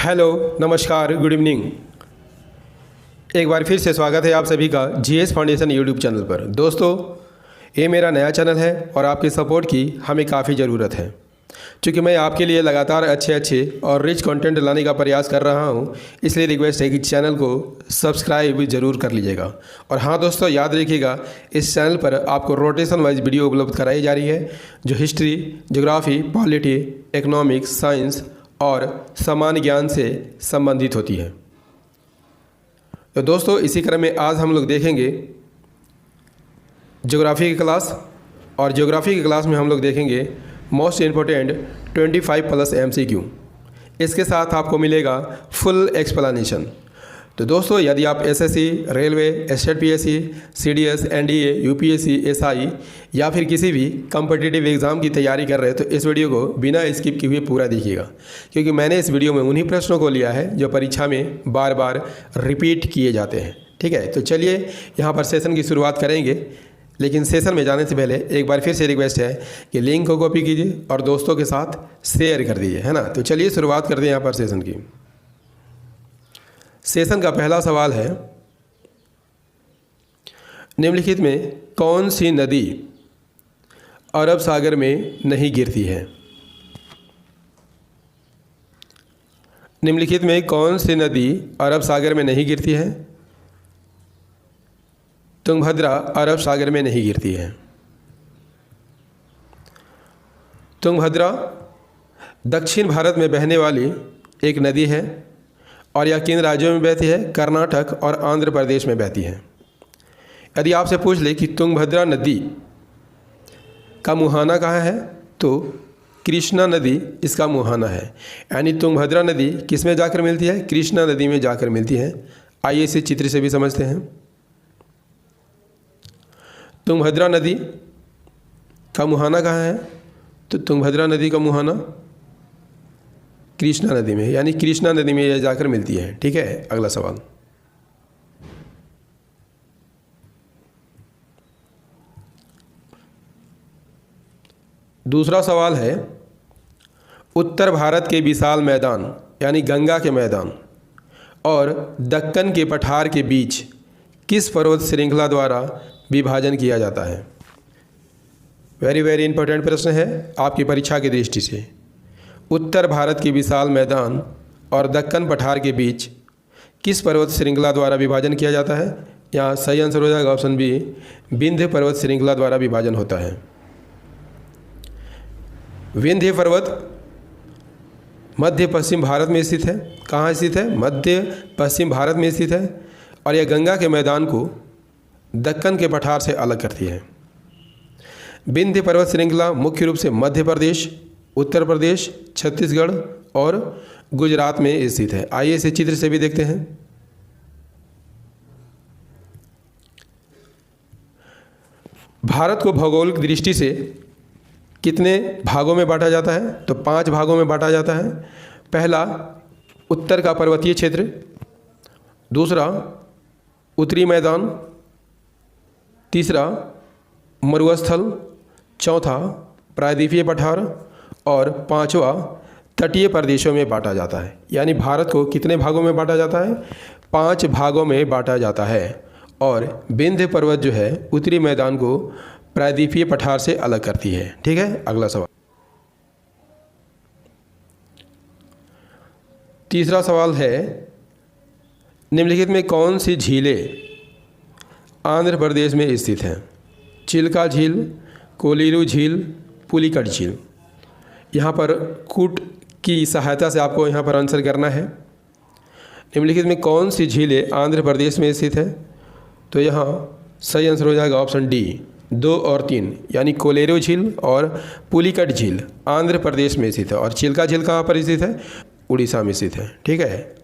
Hello, नमस्कार, good evening. एक बार फिर से स्वागत है आप सभी का जीएस फाउंडेशन यूट्यूब चैनल पर। दोस्तों, ये मेरा नया चैनल है और आपके सपोर्ट की हमें काफ़ी ज़रूरत है, क्योंकि मैं आपके लिए लगातार अच्छे और रिच कंटेंट लाने का प्रयास कर रहा हूँ। इसलिए रिक्वेस्ट है कि चैनल को सब्सक्राइब ज़रूर कर लीजिएगा। और हाँ दोस्तों, याद रखिएगा, इस चैनल पर आपको रोटेशन वाइज वीडियो उपलब्ध कराई जा रही है, जो history, geography, polity, economics, science और सामान्य ज्ञान से संबंधित होती है। तो दोस्तों, इसी क्रम में आज हम लोग देखेंगे ज्योग्राफी की क्लास, और ज्योग्राफी की क्लास में हम लोग देखेंगे मोस्ट इम्पोर्टेंट 25+ MCQ। इसके साथ आपको मिलेगा फुल एक्सप्लेनेशन। तो दोस्तों, यदि आप SSC, railway, state PSC, CDS, NDA, UPSC, SI या फिर किसी भी कम्पिटिटिव एग्ज़ाम की तैयारी कर रहे हैं, तो इस वीडियो को बिना स्किप किए हुए पूरा देखिएगा, क्योंकि मैंने इस वीडियो में उन्हीं प्रश्नों को लिया है जो परीक्षा में बार बार रिपीट किए जाते हैं। ठीक है, तो चलिए यहाँ पर सेशन की शुरुआत करेंगे। लेकिन सेशन में जाने से पहले एक बार फिर से रिक्वेस्ट है कि लिंक को कॉपी कीजिए और दोस्तों के साथ शेयर कर दीजिए, है ना। तो चलिए शुरुआत करते हैं यहाँ पर सेशन की। सेशन का पहला सवाल है, निम्नलिखित में कौन सी नदी अरब सागर में नहीं गिरती है? निम्नलिखित में कौन सी नदी अरब सागर में नहीं गिरती है? तुंगभद्रा अरब सागर में नहीं गिरती है। तुंगभद्रा दक्षिण भारत में बहने वाली एक नदी है और यह किन राज्यों में बहती है? कर्नाटक और आंध्र प्रदेश में बहती है। यदि आपसे पूछ ले कि तुंगभद्रा नदी का मुहाना कहाँ है, तो कृष्णा नदी इसका मुहाना है। यानी तुंगभद्रा नदी किस में जाकर मिलती है? कृष्णा नदी में जाकर मिलती है। आइए इसे चित्र से भी समझते हैं। तुंगभद्रा नदी का मुहाना कहाँ है? तो तुंगभद्रा नदी का मुहाना कृष्णा नदी में, यानी कृष्णा नदी में यह जाकर मिलती है। ठीक है, अगला सवाल। दूसरा सवाल है, उत्तर भारत के विशाल मैदान यानी गंगा के मैदान और दक्कन के पठार के बीच किस पर्वत श्रृंखला द्वारा विभाजन किया जाता है? वेरी इंपॉर्टेंट प्रश्न है आपकी परीक्षा की दृष्टि से। उत्तर भारत के विशाल मैदान और दक्कन पठार के बीच किस पर्वत श्रृंखला द्वारा विभाजन किया जाता है? यहाँ सही आंसर हो जाएगा ऑप्शन बी, विंध्य पर्वत श्रृंखला द्वारा विभाजन होता है। विंध्य पर्वत मध्य पश्चिम भारत में स्थित है। कहाँ स्थित है? मध्य पश्चिम भारत में स्थित है और यह गंगा के मैदान को दक्कन के पठार से अलग करती है। विंध्य पर्वत श्रृंखला मुख्य रूप से मध्य प्रदेश, उत्तर प्रदेश, छत्तीसगढ़ और गुजरात में स्थित है। आइए इसे चित्र से भी देखते हैं। भारत को भौगोलिक दृष्टि से कितने भागों में बांटा जाता है? तो 5 भागों में बांटा जाता है। पहला, उत्तर का पर्वतीय क्षेत्र। दूसरा, उत्तरी मैदान। तीसरा, मरुस्थल। चौथा, प्रायद्वीपीय पठार। और पांचवा, तटीय प्रदेशों में बांटा जाता है। यानी भारत को कितने भागों में बांटा जाता है? 5 भागों में बांटा जाता है। और विंध्य पर्वत जो है उत्तरी मैदान को प्रायद्वीपीय पठार से अलग करती है। ठीक है, अगला सवाल। तीसरा सवाल है, निम्नलिखित में कौन सी झीलें आंध्र प्रदेश में स्थित हैं? चिल्का झील, कोलीरू झील, पुलिकट झील। यहाँ पर कूट की सहायता से आपको यहाँ पर आंसर करना है। निम्नलिखित में कौन सी झीलें आंध्र प्रदेश में स्थित है? तो यहाँ सही आंसर हो जाएगा ऑप्शन डी, 2 और 3, यानी कोलेरू झील और पुलिकट झील आंध्र प्रदेश में स्थित है। और चिल्का झील कहाँ पर स्थित है? उड़ीसा में स्थित है। ठीक है,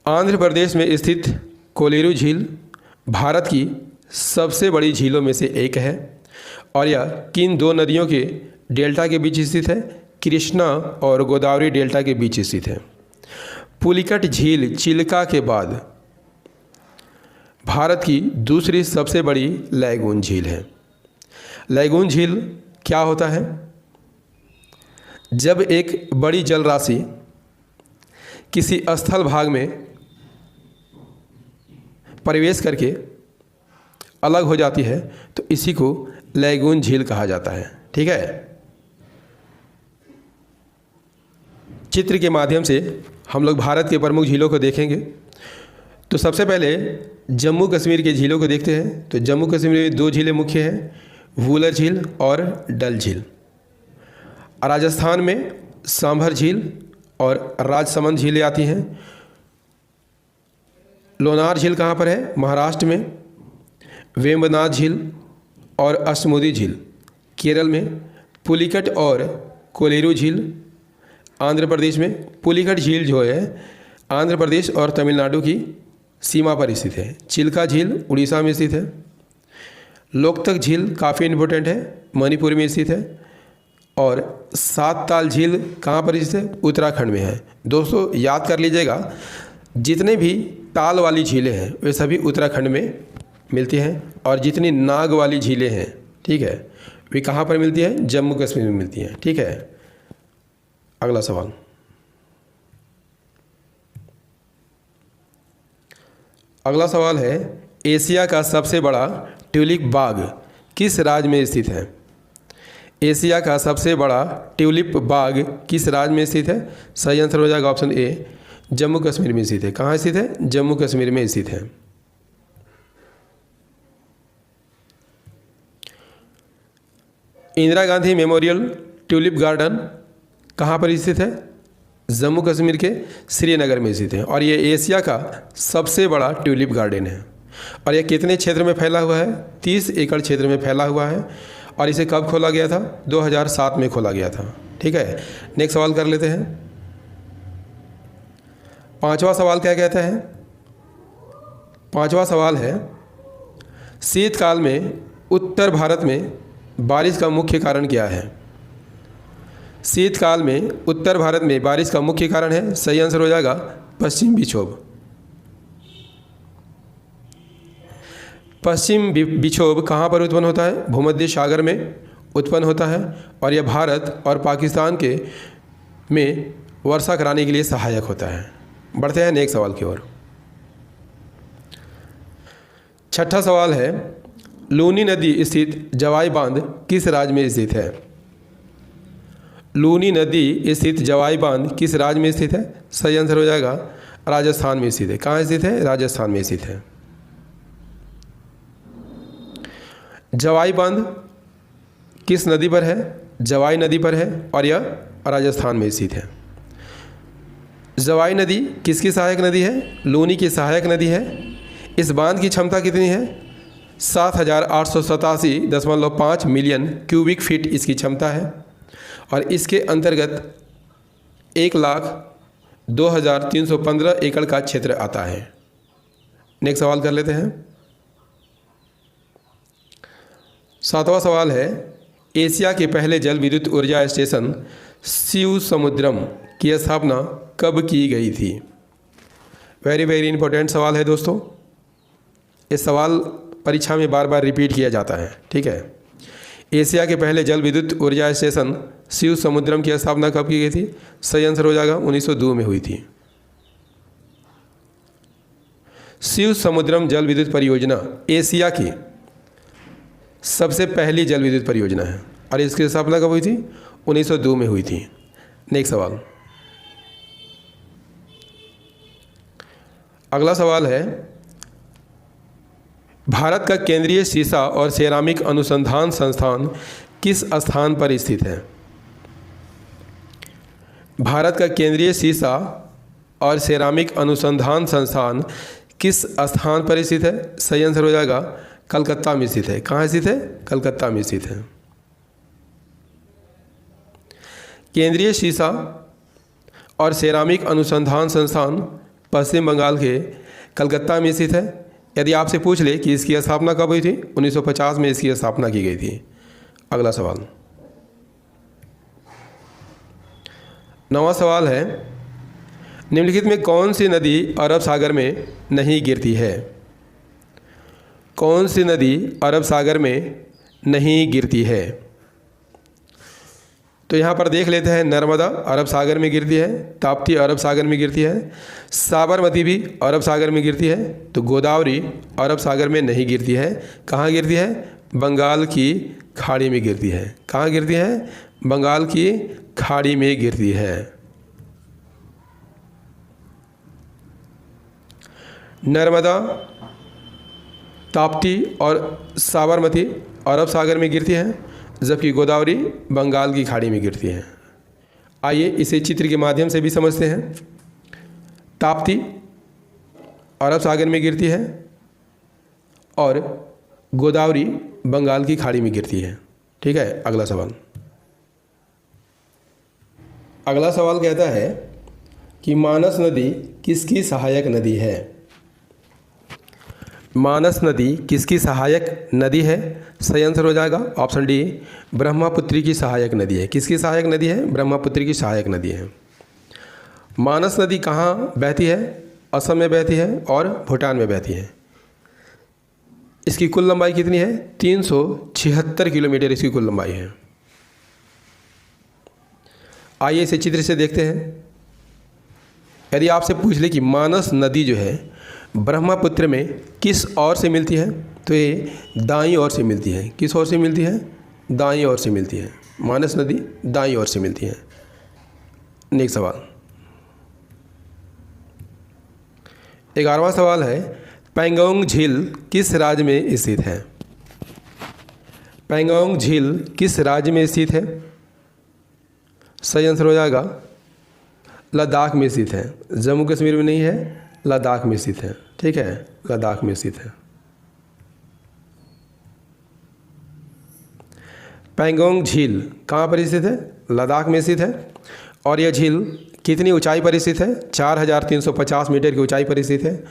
आंध्र प्रदेश में स्थित कोलेरू झील भारत की सबसे बड़ी झीलों में से एक है और यह किन 2 नदियों के डेल्टा के बीच स्थित है? कृष्णा और गोदावरी डेल्टा के बीच स्थित है। पुलिकट झील चिल्का के बाद भारत की दूसरी सबसे बड़ी लैगून झील है। लैगून झील क्या होता है? जब एक बड़ी जल राशि किसी स्थल भाग में प्रवेश करके अलग हो जाती है तो इसी को लैगून झील कहा जाता है। ठीक है, चित्र के माध्यम से हम लोग भारत के प्रमुख झीलों को देखेंगे। तो सबसे पहले जम्मू कश्मीर के झीलों को देखते हैं। तो जम्मू कश्मीर में 2 झीलें मुख्य हैं, वुलर झील और डल झील। राजस्थान में सांभर झील और राजसमंद झीलें आती हैं। लोनार झील कहाँ पर है? महाराष्ट्र में। वेम्बनाथ झील और अष्टमुदी झील केरल में। पुलिकट और कोलेरू झील आंध्र प्रदेश में। पुलिकट झील जो है आंध्र प्रदेश और तमिलनाडु की सीमा पर स्थित है। चिल्का झील उड़ीसा में स्थित है। लोकतक झील काफ़ी इम्पोर्टेंट है, मणिपुर में स्थित है। और सात ताल झील कहाँ पर स्थित है? उत्तराखंड में है। दोस्तों याद कर लीजिएगा, जितने भी ताल वाली झीलें हैं वे सभी उत्तराखंड में मिलती हैं, और जितनी नाग वाली झीलें हैं, ठीक है, वे कहाँ पर मिलती है? जम्मू कश्मीर में मिलती हैं। ठीक है, अगला सवाल। अगला सवाल है, एशिया का सबसे बड़ा ट्यूलिप बाग किस राज्य में स्थित है? एशिया का सबसे बड़ा ट्यूलिप बाग किस राज्य में स्थित है? सही आंसर हो जाएगा ऑप्शन ए, जम्मू कश्मीर में स्थित है। कहाँ स्थित है? जम्मू कश्मीर में स्थित है। Indira Gandhi memorial tulip garden कहाँ पर स्थित है? जम्मू कश्मीर के श्रीनगर में स्थित है, और ये एशिया का सबसे बड़ा ट्यूलिप गार्डन है। और यह कितने क्षेत्र में फैला हुआ है? 30 एकड़ क्षेत्र में फैला हुआ है। और इसे कब खोला गया था? 2007 में खोला गया था। ठीक है, नेक्स्ट सवाल कर लेते हैं। 5वां सवाल क्या कहता है? 5वां सवाल है, शीतकाल में उत्तर भारत में बारिश का मुख्य कारण क्या है? शीतकाल में उत्तर भारत में बारिश का मुख्य कारण है, सही आंसर हो जाएगा पश्चिम विक्षोभ। पश्चिम विक्षोभ कहाँ पर उत्पन्न होता है? भूमध्य सागर में उत्पन्न होता है, और यह भारत और पाकिस्तान के में वर्षा कराने के लिए सहायक होता है। बढ़ते हैं नेक्स्ट सवाल की ओर। 6ठा सवाल है, लूनी नदी स्थित जवाई बांध किस राज्य में स्थित है? लूनी नदी स्थित जवाई बांध किस राज्य में स्थित है? सही आंसर हो जाएगा राजस्थान में स्थित है। कहाँ स्थित है? राजस्थान में स्थित है। जवाई बांध किस नदी पर है? जवाई नदी पर है, और यह राजस्थान में स्थित है। जवाई नदी किसकी सहायक नदी है? लूनी की सहायक नदी है। इस बांध की क्षमता कितनी है? 7,887.5 मिलियन क्यूबिक फीट इसकी क्षमता है, और इसके अंतर्गत 1,02,315 एकड़ का क्षेत्र आता है। नेक्स्ट सवाल कर लेते हैं। 7वां सवाल है, एशिया के पहले जल विद्युत ऊर्जा स्टेशन शिव समुद्रम की स्थापना कब की गई थी? वेरी वेरी इंपॉर्टेंट सवाल है दोस्तों। इस सवाल परीक्षा में बार बार रिपीट किया जाता है। ठीक है, एशिया के पहले जल विद्युत ऊर्जा स्टेशन शिव समुद्रम की स्थापना कब की गई थी? सही आंसर हो जाएगा 1902 में हुई थी। शिव समुद्रम जल विद्युत परियोजना एशिया की सबसे पहली जल विद्युत परियोजना है, और इसकी स्थापना कब हुई थी? 1902 में हुई थी। नेक्स्ट सवाल। अगला सवाल है, भारत का केंद्रीय शीशा और सेरामिक अनुसंधान संस्थान किस स्थान पर स्थित है? भारत का केंद्रीय शीशा और सेरामिक अनुसंधान संस्थान किस स्थान पर स्थित है? सही आंसर हो जाएगा कलकत्ता में स्थित है। कहाँ स्थित है? कलकत्ता में स्थित है। केंद्रीय शीशा और सेरामिक अनुसंधान संस्थान पश्चिम बंगाल के कलकत्ता में स्थित है। यदि आपसे पूछ ले कि इसकी स्थापना कब हुई थी? 1950 में इसकी स्थापना की गई थी। अगला सवाल। 9वां सवाल है, निम्नलिखित में कौन सी नदी अरब सागर में नहीं गिरती है? कौन सी नदी अरब सागर में नहीं गिरती है? तो यहाँ पर देख लेते हैं, नर्मदा अरब सागर में गिरती है, ताप्ती अरब सागर में गिरती है, साबरमती भी अरब सागर में गिरती है, तो गोदावरी अरब सागर में नहीं गिरती है। कहाँ गिरती है? बंगाल की खाड़ी में गिरती है। कहाँ गिरती है? बंगाल की खाड़ी में गिरती है। नर्मदा, ताप्ती और साबरमती अरब सागर में गिरती है, जबकि गोदावरी बंगाल की खाड़ी में गिरती है। आइए इसे चित्र के माध्यम से भी समझते हैं। ताप्ती अरब सागर में गिरती है और गोदावरी बंगाल की खाड़ी में गिरती है। ठीक है, अगला सवाल। अगला सवाल कहता है कि मानस नदी किसकी सहायक नदी है? मानस नदी किसकी सहायक नदी है? सही आंसर हो जाएगा ऑप्शन डी, ब्रह्मपुत्री की सहायक नदी है। किसकी सहायक नदी है? ब्रह्मपुत्री की सहायक नदी है। मानस नदी कहाँ बहती है? असम में बहती है और भूटान में बहती है। इसकी कुल लंबाई कितनी है? 376 किलोमीटर इसकी कुल लंबाई है। आइए इसे चित्र से देखते हैं। यदि आपसे पूछ ले कि मानस नदी जो है ब्रह्मपुत्र में किस ओर से मिलती है, तो ये दाईं ओर से मिलती है। किस ओर से मिलती है? दाईं ओर से मिलती है। मानस नदी दाईं ओर से मिलती है। नेक्स्ट सवाल, 11वां सवाल है, पैंगोंग झील किस राज्य में स्थित है? पैंगोंग झील किस राज्य में स्थित है? सही आंसर हो जाएगा लद्दाख में स्थित है। जम्मू कश्मीर में नहीं है, लद्दाख में स्थित है। ठीक है, लद्दाख में स्थित है। पैंगोंग झील कहाँ पर स्थित है? लद्दाख में स्थित है। और यह झील कितनी ऊंचाई पर स्थित है? 4350 मीटर की ऊंचाई पर स्थित है।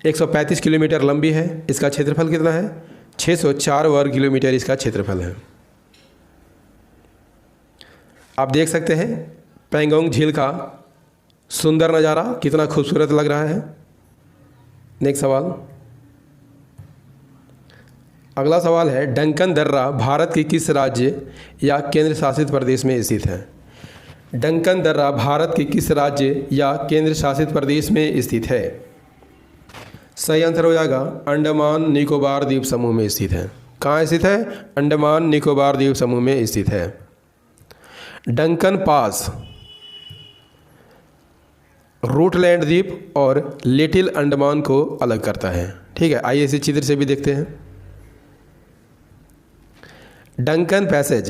135 किलोमीटर लंबी है। इसका क्षेत्रफल कितना है? 604 वर्ग किलोमीटर इसका क्षेत्रफल है। आप देख सकते हैं पैंगोंग झील का सुंदर नज़ारा कितना खूबसूरत लग रहा है। नेक्स्ट सवाल, अगला सवाल है, डंकन दर्रा भारत के किस राज्य या केंद्र शासित प्रदेश में स्थित है? डंकन दर्रा भारत के किस राज्य या केंद्र शासित प्रदेश में स्थित है? सही आंसर हो जाएगा अंडमान निकोबार द्वीप समूह में स्थित है। कहाँ स्थित है? अंडमान निकोबार द्वीप समूह में स्थित है। डंकन पास रूटलैंड द्वीप और लिटिल अंडमान को अलग करता है। ठीक है, आइए इसे चित्र से भी देखते हैं। डंकन पैसेज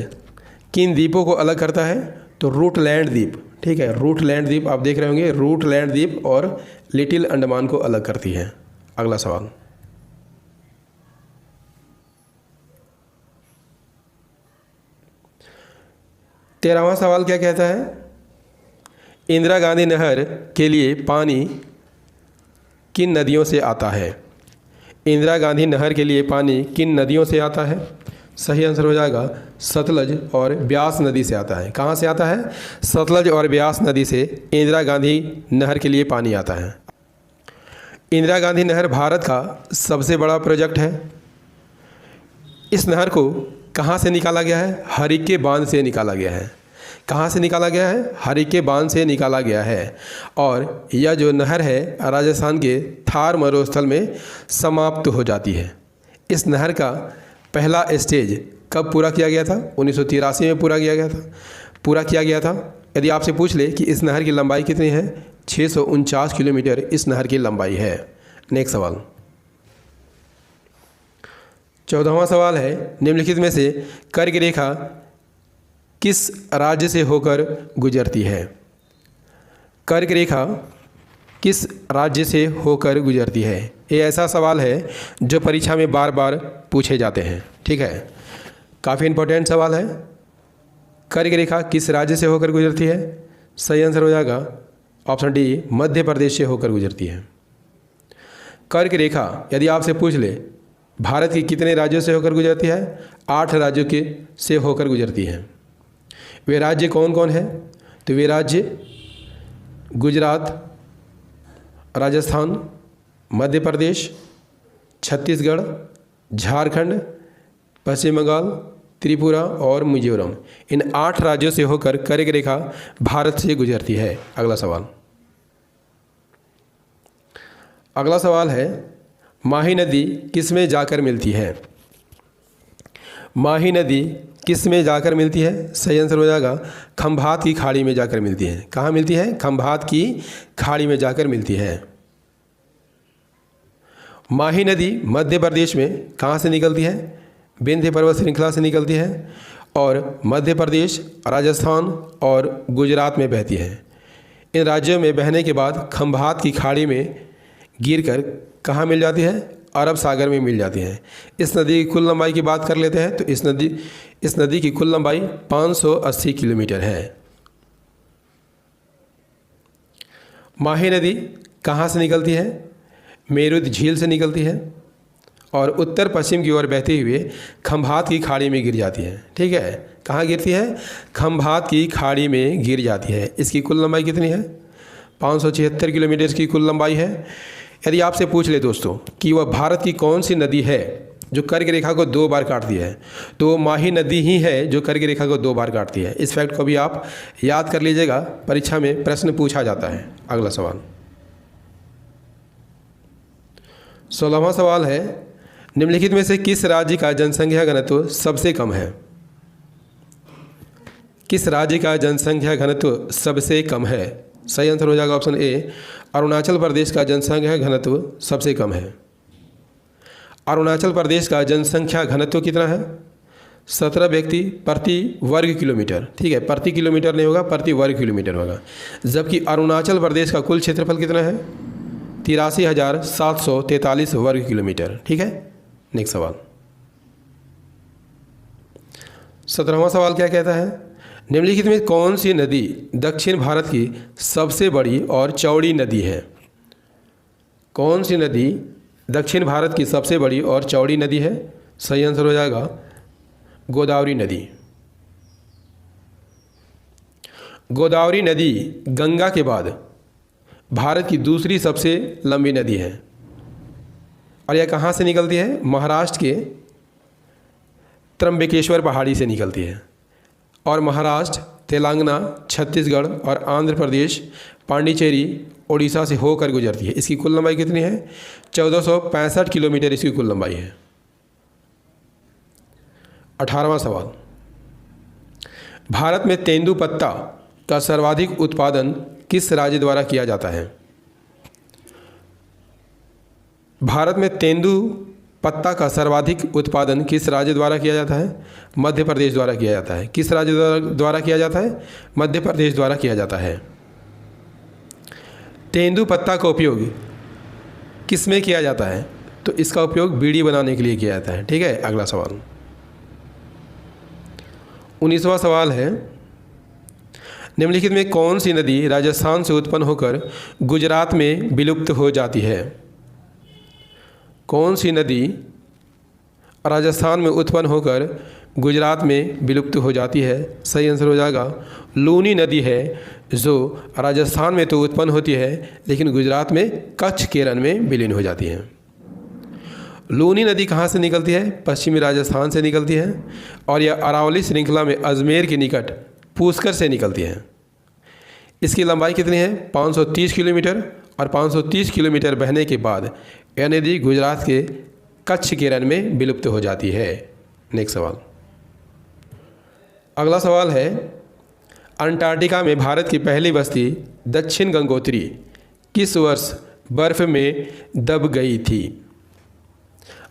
किन द्वीपों को अलग करता है? तो रूटलैंड द्वीप। ठीक है, रूटलैंड द्वीप आप देख रहे होंगे, रूटलैंड द्वीप और लिटिल अंडमान को अलग करती है। अगला सवाल, तेरहवां सवाल क्या कहता है? इंदिरा गांधी नहर के लिए पानी किन नदियों से आता है? इंदिरा गांधी नहर के लिए पानी किन नदियों से आता है? सही आंसर हो जाएगा सतलज और ब्यास नदी से आता है। कहाँ से आता है? सतलज और ब्यास नदी से इंदिरा गांधी नहर के लिए पानी आता है। इंदिरा गांधी नहर भारत का सबसे बड़ा प्रोजेक्ट है। इस नहर को कहाँ से निकाला गया है? हरिके बांध से निकाला गया है। कहाँ से निकाला गया है? हरिके बांध से निकाला गया है। और यह जो नहर है राजस्थान के थार मरुस्थल में समाप्त हो जाती है। इस नहर का पहला स्टेज कब पूरा किया गया था? 1983 में पूरा किया गया था। यदि आपसे पूछ ले कि इस नहर की लंबाई कितनी है? 649 किलोमीटर इस नहर की लंबाई है। नेक्स्ट सवाल, 14वां सवाल है, निम्नलिखित में से कर्क रेखा किस राज्य से होकर गुजरती है? कर्क रेखा किस राज्य से होकर गुजरती है? ये ऐसा सवाल है जो परीक्षा में बार बार पूछे जाते हैं। ठीक है, काफ़ी इम्पोर्टेंट सवाल है। कर्क रेखा किस राज्य से होकर गुजरती है? सही आंसर हो जाएगा ऑप्शन डी, मध्य प्रदेश से होकर गुजरती है। कर्क रेखा यदि आपसे पूछ ले भारत की कितने राज्यों से होकर गुजरती है? 8 राज्यों के से होकर गुजरती है। वे राज्य कौन कौन है? तो वे राज्य गुजरात, राजस्थान, मध्य प्रदेश, छत्तीसगढ़, झारखंड, पश्चिम बंगाल त्रिपुरा और मिजोरम, इन 8 राज्यों से होकर कर्क रेखा भारत से गुजरती है। अगला सवाल। अगला सवाल है, माही नदी किस में जाकर मिलती है? माही नदी किस में जाकर मिलती है? सही आंसर हो जाएगा खंभात की खाड़ी में जाकर मिलती है। कहाँ मिलती है? खंभात की खाड़ी में जाकर मिलती है। माही नदी मध्य प्रदेश में कहाँ से निकलती है? विंध्य पर्वत श्रृंखला से निकलती है और मध्य प्रदेश, राजस्थान और गुजरात में बहती है। इन राज्यों में बहने के बाद खंभात की खाड़ी में गिरकर कहाँ मिल जाती है? अरब सागर में मिल जाती है। इस नदी की कुल लंबाई की बात कर लेते हैं तो इस नदी की कुल लंबाई 580 किलोमीटर है। माही नदी कहाँ से निकलती है? मेरुत झील से निकलती है और उत्तर पश्चिम की ओर बहते हुए खंभात की खाड़ी में गिर जाती है। ठीक है, कहाँ गिरती है? खंभात की खाड़ी में गिर जाती है। इसकी कुल लंबाई कितनी है? 576 किलोमीटर इसकी कुल लंबाई है। यदि आपसे पूछ ले दोस्तों कि वह भारत की कौन सी नदी है जो कर्क रेखा को 2 बार काटती है, तो वो माही नदी ही है जो कर्क रेखा को 2 बार काटती है। इस फैक्ट को भी आप याद कर लीजिएगा, परीक्षा में प्रश्न पूछा जाता है। अगला सवाल, 16वां सवाल है, निम्नलिखित में से किस राज्य का जनसंख्या घनत्व सबसे कम है? किस राज्य का जनसंख्या घनत्व सबसे कम है? सही आंसर हो जाएगा ऑप्शन ए, अरुणाचल प्रदेश का जनसंख्या घनत्व सबसे कम है। अरुणाचल प्रदेश का जनसंख्या घनत्व कितना है? 17 व्यक्ति प्रति वर्ग किलोमीटर। ठीक है, प्रति किलोमीटर नहीं होगा, प्रति वर्ग किलोमीटर होगा। जबकि अरुणाचल प्रदेश का कुल क्षेत्रफल कितना है? 83,743 वर्ग किलोमीटर। ठीक है, नेक्स्ट सवाल। 17वां सवाल क्या कहता है? निम्नलिखित में कौन सी नदी दक्षिण भारत की सबसे बड़ी और चौड़ी नदी है? कौन सी नदी दक्षिण भारत की सबसे बड़ी और चौड़ी नदी है? सही आंसर हो जाएगा गोदावरी नदी। गोदावरी नदी गंगा के बाद भारत की दूसरी सबसे लंबी नदी है और यह कहाँ से निकलती है? महाराष्ट्र के त्र्यंबकेश्वर पहाड़ी से निकलती है और महाराष्ट्र, तेलंगाना, छत्तीसगढ़ और आंध्र प्रदेश, पांडिचेरी, ओडिशा से होकर गुजरती है। इसकी कुल लंबाई कितनी है? 1465 किलोमीटर इसकी कुल लंबाई है। 18वां सवाल, भारत में तेंदुपत्ता का सर्वाधिक उत्पादन किस राज्य द्वारा किया जाता है? भारत में तेंदुपत्ता का सर्वाधिक उत्पादन किस राज्य द्वारा किया जाता है? मध्य प्रदेश द्वारा किया जाता है। किस राज्य द्वारा किया जाता है? मध्य प्रदेश द्वारा किया जाता है। तेंदुपत्ता का उपयोग किस में किया जाता है? तो इसका उपयोग बीड़ी बनाने के लिए किया जाता है। ठीक है, अगला सवाल 19वां सवाल है, निम्नलिखित में कौन सी नदी राजस्थान से उत्पन्न होकर गुजरात में विलुप्त हो जाती है? कौन सी नदी राजस्थान में उत्पन्न होकर गुजरात में विलुप्त हो जाती है? सही आंसर हो जाएगा लूनी नदी है, जो राजस्थान में तो उत्पन्न होती है लेकिन गुजरात में कच्छ केरन में विलीन हो जाती है। लूनी नदी कहाँ से निकलती है? पश्चिमी राजस्थान से निकलती है और यह अरावली श्रृंखला में अजमेर के निकट पुष्कर से निकलती है। इसकी लंबाई कितनी है? 530 किलोमीटर और 530 किलोमीटर बहने के बाद यह नदी गुजरात के कच्छ केरन में विलुप्त हो जाती है। नेक्स्ट सवाल, अगला सवाल है, अंटार्कटिका में भारत की पहली बस्ती दक्षिण गंगोत्री किस वर्ष बर्फ में दब गई थी?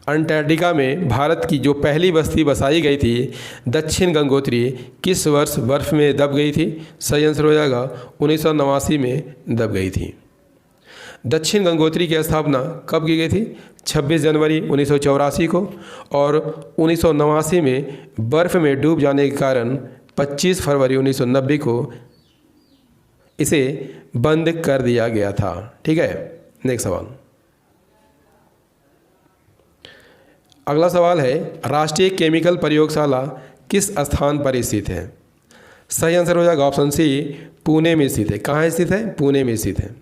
अंटार्कटिका में भारत की जो पहली बस्ती बसाई गई थी दक्षिण गंगोत्री किस वर्ष बर्फ में दब गई थी? सही आंसर हो जाएगा 1989 में दब गई थी। दक्षिण गंगोत्री की स्थापना कब की गई थी? 26 जनवरी 1984 को और 1989 में बर्फ़ में डूब जाने के कारण 25 फरवरी 1990 को इसे बंद कर दिया गया था। ठीक है, नेक्स्ट सवाल। अगला सवाल है, राष्ट्रीय केमिकल प्रयोगशाला किस स्थान पर स्थित है? सही आंसर हो जाएगा ऑप्शन सी, पुणे में स्थित है। कहाँ स्थित है? पुणे में स्थित है।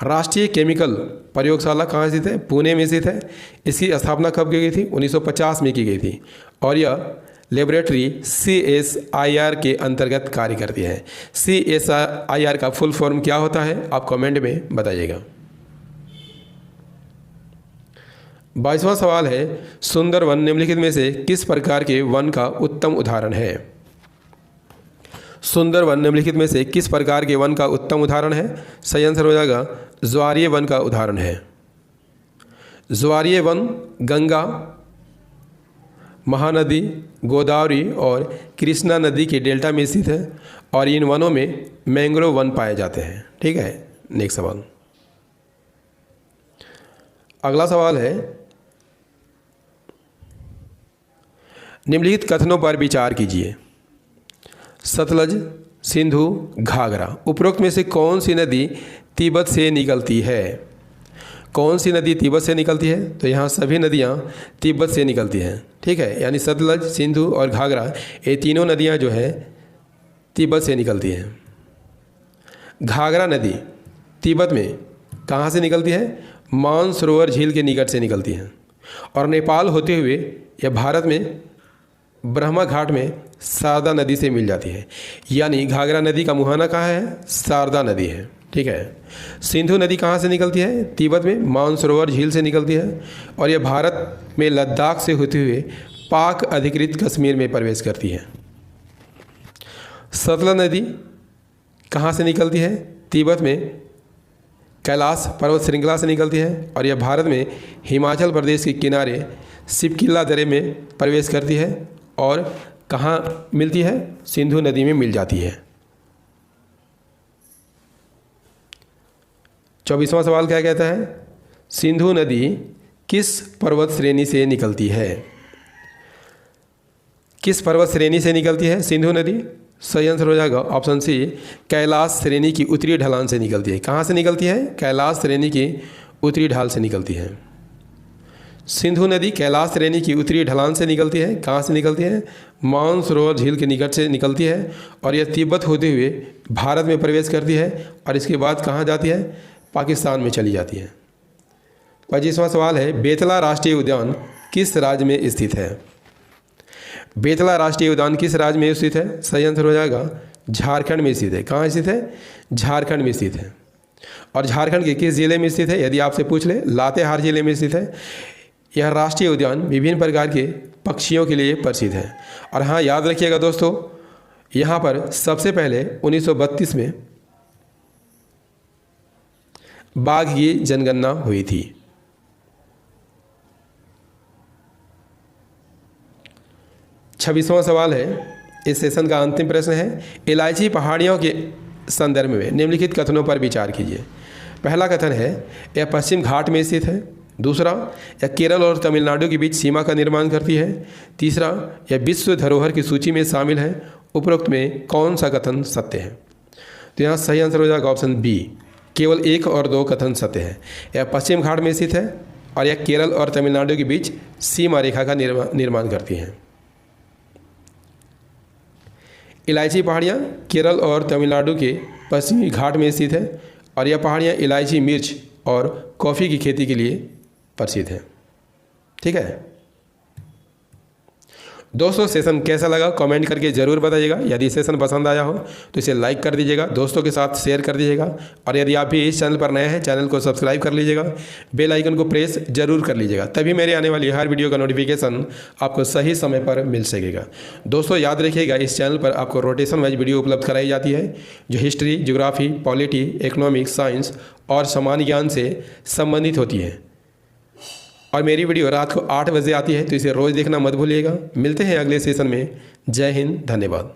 राष्ट्रीय केमिकल प्रयोगशाला कहाँ स्थित है? पुणे में स्थित है। इसकी स्थापना कब की गई थी? 1950 में की गई थी और यह लेबोरेटरी CSIR के अंतर्गत कार्य करती है। CSIR का फुल फॉर्म क्या होता है, आप कमेंट में बताइएगा। 22वां सवाल है, सुंदरवन निम्नलिखित में से किस प्रकार के वन का उत्तम उदाहरण है? सुंदरवन निम्नलिखित में से किस प्रकार के वन का उत्तम उदाहरण है? सही आंसर हो जाएगा ज्वारीय वन का उदाहरण है। ज्वारीय वन गंगा, महानदी, गोदावरी और कृष्णा नदी के डेल्टा में स्थित है और इन वनों में मैंग्रोव वन पाए जाते हैं। ठीक है, नेक्स्ट सवाल। अगला सवाल है, निम्नलिखित कथनों पर विचार कीजिए। सतलज, सिंधु, घाघरा, उपरोक्त में से कौन सी नदी तिब्बत से निकलती है? कौन सी नदी तिब्बत से निकलती है? तो यहाँ सभी नदियाँ तिब्बत से निकलती हैं। ठीक है, यानी सतलज, सिंधु और घाघरा ये तीनों नदियाँ जो है तिब्बत से निकलती हैं। घाघरा नदी तिब्बत में कहाँ से निकलती है? मानसरोवर झील के निकट से निकलती है और नेपाल होते हुए यह भारत में ब्रह्मा घाट में शारदा नदी से मिल जाती है। यानी घाघरा नदी का मुहाना कहाँ है? शारदा नदी है। ठीक है, सिंधु नदी कहाँ से निकलती है? तिब्बत में मानसरोवर झील से निकलती है और यह भारत में लद्दाख से होते हुए पाक अधिकृत कश्मीर में प्रवेश करती है। सतलज नदी कहाँ से निकलती है? तिब्बत में कैलाश पर्वत श्रृंखला से निकलती है और यह भारत में हिमाचल प्रदेश के किनारे शिवकिला दर्रे में प्रवेश करती है और कहाँ मिलती है? सिंधु नदी में मिल जाती है। 24वां सवाल क्या कहता है? सिंधु नदी किस पर्वत श्रेणी से निकलती है? किस पर्वत श्रेणी से निकलती है सिंधु नदी? सही आंसर हो जाएगा ऑप्शन सी, कैलाश श्रेणी की उत्तरी ढलान से निकलती है। कहाँ से निकलती है? कैलाश श्रेणी की उत्तरी ढाल से निकलती है। सिंधु नदी कैलाश श्रेणी की उत्तरी ढलान से निकलती है। कहाँ से निकलती है? मानसरोवर झील के निकट से निकलती है और यह तिब्बत होते हुए भारत में प्रवेश करती है और इसके बाद कहाँ जाती है? पाकिस्तान में चली जाती है। 25वां सवाल है, बेतला राष्ट्रीय उद्यान किस राज्य में स्थित है? बेतला राष्ट्रीय उद्यान किस राज्य में स्थित है? सही आंसर हो जाएगा झारखंड में स्थित है। कहाँ स्थित है? झारखंड में स्थित है। और झारखंड के किस जिले में स्थित है? यदि आपसे पूछ ले, लातेहार जिले में स्थित है। यह राष्ट्रीय उद्यान विभिन्न प्रकार के पक्षियों के लिए प्रसिद्ध है। और हाँ, याद रखिएगा दोस्तों, यहाँ पर सबसे पहले 1932 में बाघ की जनगणना हुई थी। 26वां सवाल है, इस सेशन का अंतिम प्रश्न है, इलायची पहाड़ियों के संदर्भ में निम्नलिखित कथनों पर विचार कीजिए। पहला कथन है, यह पश्चिम घाट में स्थित है। दूसरा, यह केरल और तमिलनाडु के बीच सीमा का निर्माण करती है। तीसरा, यह विश्व धरोहर की सूची में शामिल है। उपरोक्त में कौन सा कथन सत्य है? तो यहाँ सही आंसर हो जाएगा ऑप्शन बी, केवल 1 और 2 कथन सत्य है। यह पश्चिम घाट में स्थित है और यह केरल और तमिलनाडु के बीच सीमा रेखा का निर्माण करती हैं। इलायची पहाड़ियाँ केरल और तमिलनाडु के पश्चिमी घाट में स्थित है और यह पहाड़ियाँ इलायची, मिर्च और कॉफ़ी की खेती के लिए प्रसिद्ध है। ठीक है दोस्तों, सेशन कैसा लगा कमेंट करके ज़रूर बताइएगा। यदि सेशन पसंद आया हो तो इसे लाइक कर दीजिएगा, दोस्तों के साथ शेयर कर दीजिएगा और यदि आप भी इस चैनल पर नए हैं, चैनल को सब्सक्राइब कर लीजिएगा, बेल आइकन को प्रेस जरूर कर लीजिएगा, तभी मेरे आने वाली हर वीडियो का नोटिफिकेशन आपको सही समय पर मिल सकेगा। दोस्तों याद रखिएगा, इस चैनल पर आपको रोटेशन वाइज वीडियो उपलब्ध कराई जाती है जो history, geography, polity, economics, science और सामान्य ज्ञान से संबंधित होती है। और मेरी वीडियो रात को 8 बजे आती है, तो इसे रोज़ देखना मत भूलिएगा। मिलते हैं अगले सेशन में। जय हिंद, धन्यवाद।